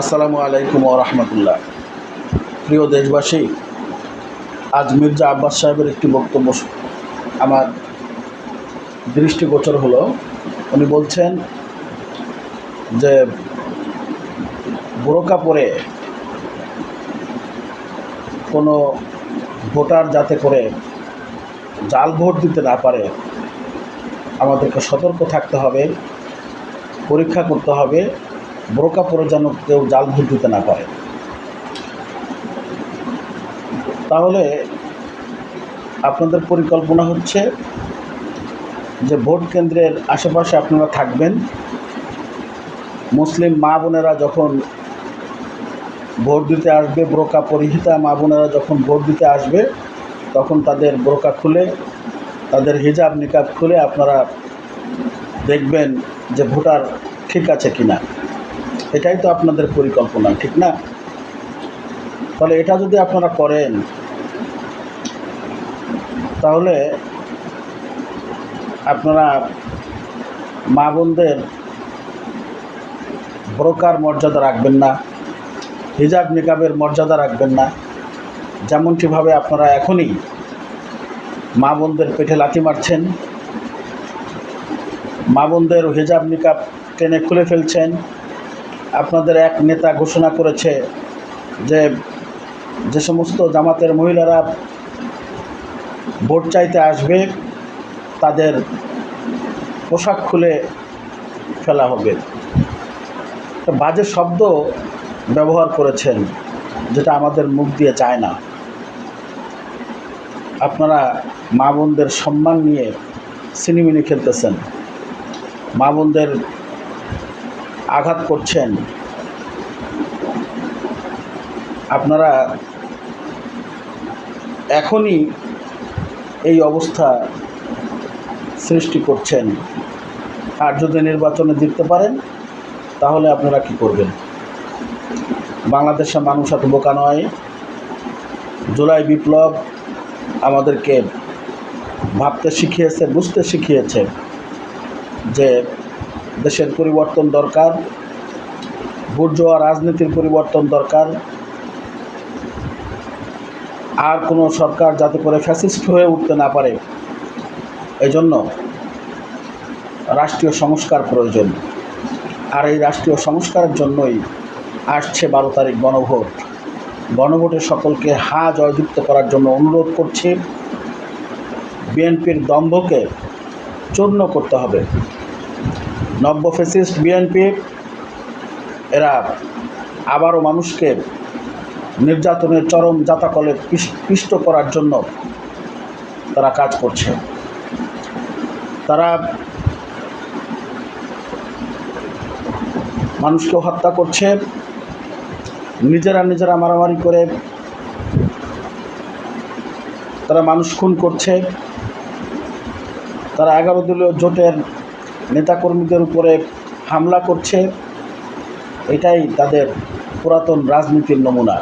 আসসালামু আলাইকুম ওয়া রাহমাতুল্লাহ। প্রিয় দেশবাসী, আজ মির্জা আব্বাস সাহেবের একটি বক্তব্য আমার দৃষ্টিগোচর হলো। উনি বলছেন যে বোরকা পরে কোনো ভোটার যাতে করে জাল ভোট দিতে না পারে, আমাদেরকে সতর্ক থাকতে হবে, পরীক্ষা করতে হবে, বোরকা পরে যেন কেউ জাল ভোট দিতে না পারে। তাহলে আপনাদের পরিকল্পনা হচ্ছে যে ভোট কেন্দ্রের আশেপাশে আপনারা থাকবেন। মুসলিম মা বোনেরা যখন ভোট দিতে আসবে, বোরকা পরিহিতা মা বোনেরা যখন ভোট দিতে আসবে, তখন তাদের বোরকা খুলে, তাদের হিজাব নিকাব খুলে আপনারা দেখবেন যে ভোটার ঠিক আছে কিনা। এটাই তো আপনাদের পরিকল্পনা, ঠিক না? তাহলে এটা যদি আপনারা করেন, তাহলে আপনারা মা বোনদের বোরকার মর্যাদা রাখবেন না, হিজাব নিকাবের মর্যাদা রাখবেন না। যেমনটিভাবে আপনারা এখনই মা বোনদের পেটে লাথি মারছেন, মা বোনদের হিজাব নিকাব টেনে খুলে ফেলছেন। আপনাদের এক নেতা ঘোষণা করেছে যে সমস্ত জামাতের মহিলারা ভোট চাইতে আসবে, তাদের পোশাক খুলে ফেলা হবে। বাজে শব্দ ব্যবহার করেছেন, যেটা আমাদের মুখ দিয়ে চায় না। আপনারা মা বোনদের সম্মান নিয়ে সিনেমিনি খেলতেছেন, মা বোনদের আঘাত করছেন। আপনারা এখনই এই অবস্থা সৃষ্টি করছেন। আর যদি নির্বাচনে জিততে পারেন, তাহলে আপনারা কি করবেন? বাংলাদেশের মানুষ এত বোকা নয়। জুলাই বিপ্লব আমাদেরকে ভাবতে শিখিয়েছে, বুঝতে শিখিয়েছে যে দেশের পরিবর্তন দরকার, বুর্জোয়া রাজনীতির পরিবর্তন দরকার। আর কোনো সরকার যাতে করে ফ্যাসিস্ট হয়ে উঠতে না পারে, এজন্য রাষ্ট্রীয় সংস্কার প্রয়োজন। আর এই রাষ্ট্রীয় সংস্কারের জন্যই আসছে 12 তারিখ গণভোট। গণভোটে সকলকে জয়যুক্ত করার জন্য অনুরোধ করছি। বিএনপির দম্ভকে চূর্ণ করতে হবে। নব্য ফ্যাসিস্ট বিএনপি, এরা আবারও মানুষকে নির্যাতনের চরম জাতাকলে পিষ্ট করার জন্য তারা কাজ করছে। তারা মানুষকে হত্যা করছে, নিজেরা মারামারি করে তারা মানুষ খুন করছে। তারা 11 দলীয় জোটের নেতাকর্মীদের উপরে হামলা করছে। এটাই তাদের পুরাতন রাজনীতির নমুনা।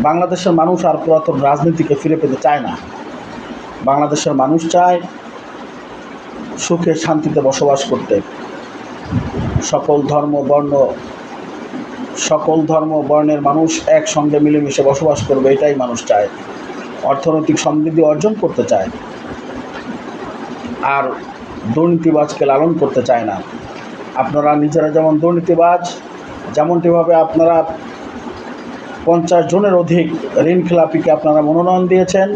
বাংলাদেশের মানুষ আর পুরাতন রাজনীতিকে ফিরে পেতে চায় না। বাংলাদেশের মানুষ চায় সুখে শান্তিতে বসবাস করতে। সকল ধর্ম বর্ণের মানুষ একসঙ্গে মিলেমিশে বসবাস করবে, এটাই মানুষ চায়। অর্থনৈতিক সমৃদ্ধি অর্জন করতে চায়, আর দুর্নীতিবাজকে লালন করতে চায় না। আপনারা নিজেরা যেমন দুর্নীতিবাজ, যেমনটিভাবে আপনারা 50 জনের অধিক ঋণ খেলাপিকে আপনারা মনোনয়ন দিয়েছেন,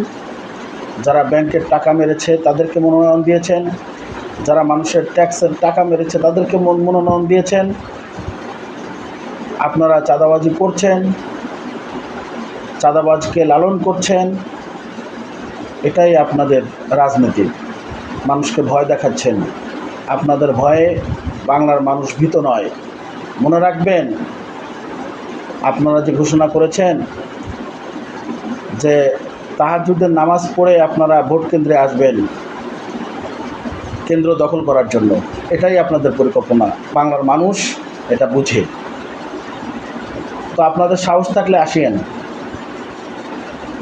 যারা ব্যাংকের টাকা মেরেছে তাদেরকে মনোনয়ন দিয়েছেন, যারা মানুষের ট্যাক্সের টাকা মেরেছে তাদেরকে মনোনয়ন দিয়েছেন। আপনারা চাঁদাবাজি করছেন, চাঁদাবাজকে লালন করছেন। এটাই আপনাদের রাজনীতি। মানুষকে ভয় দেখাচ্ছেন। আপনাদের ভয়ে বাংলার মানুষ ভীত নয়। মনে রাখবেন, আপনারা যে ঘোষণা করেছেন যে তাহাজ্জুদের নামাজ পড়ে আপনারা ভোট কেন্দ্রে আসবেন কেন্দ্র দখল করার জন্য, এটাই আপনাদের পরিকল্পনা। বাংলার মানুষ এটা বুঝে। তো আপনাদের সাহস থাকলে আসেন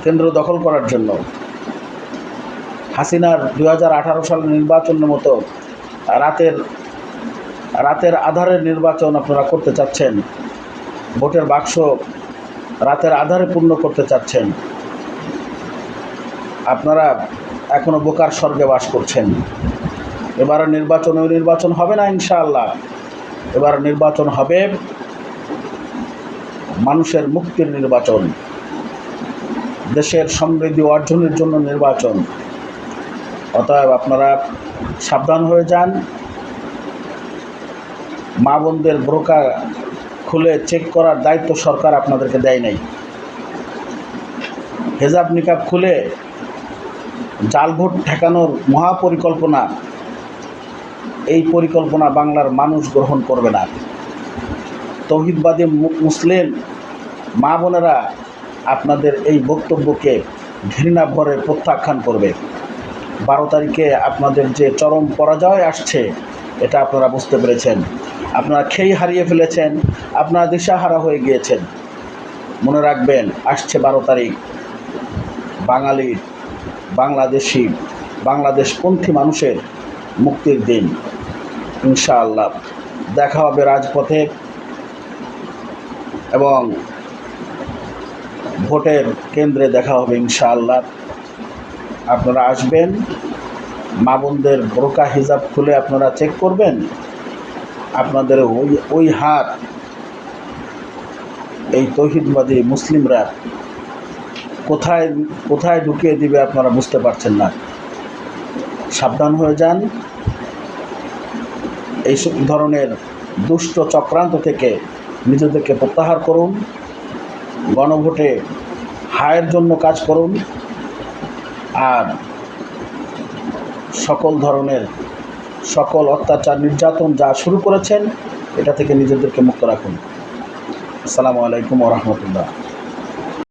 কেন্দ্র দখল করার জন্য। হাসিনার 2018 সালের নির্বাচনের মতো রাতের আধারের নির্বাচন আপনারা করতে চাচ্ছেন। ভোটের বাক্স রাতের আধারে পূর্ণ করতে চাচ্ছেন, আপনারা এখনো বোকার স্বর্গে বাস করছেন। এবার নির্বাচন হবে না ইনশাআল্লাহ। এবার নির্বাচন হবে মানুষের মুক্তির নির্বাচন, দেশের সমৃদ্ধি অর্জনের জন্য নির্বাচন। অতএব আপনারা সাবধান হয়ে যান। মা বোনদের বোরকা খুলে চেক করার দায়িত্ব সরকার আপনাদেরকে দেয় নাই। হেজাব নিকাব খুলে জাল ভোট ঠেকানোর মহাপরিকল্পনা, এই পরিকল্পনা বাংলার মানুষ গ্রহণ করবে না। তৌহিদবাদী মুসলিম মা বোনেরা আপনাদের এই বক্তব্যকে ঘৃণা ভরে প্রত্যাখ্যান করবে। 12 তারিখে আপনাদের যে চরম পরাজয় আসছে এটা আপনারা বুঝতে পেরেছেন। আপনারা খেই হারিয়ে ফেলেছেন, আপনারা দিশাহারা হয়ে গিয়েছেন। মনে রাখবেন, আসছে 12 তারিখ বাঙালির, বাংলাদেশি, বাংলাদেশপন্থী মানুষের মুক্তির দিন। ইনশাআল্লাহ দেখা হবে রাজপথে এবং ভোটের কেন্দ্রে দেখা হবে ইনশাআল্লাহ। আপনারা আসবেন, মা বোনদের বোরকা হিজাব খুলে আপনারা চেক করবেন। আপনাদের ওই হাত এই তৌহিদবাদী মুসলিমরা কোথায় কোথায় ঢুকিয়ে দিবে আপনারা বুঝতে পারছেন না। সাবধান হয়ে যান। এই ধরনের দুষ্ট চক্রান্ত থেকে নিজেদেরকে প্রত্যাহার করুন। গণভোটে হায়ের জন্য কাজ করুন। আর সকল অত্যাচার নির্যাতন যা শুরু করেছেন এটা থেকে নিজেদেরকে মুক্ত রাখুন। আসসালামু আলাইকুম ওয়া রাহমাতুল্লাহ।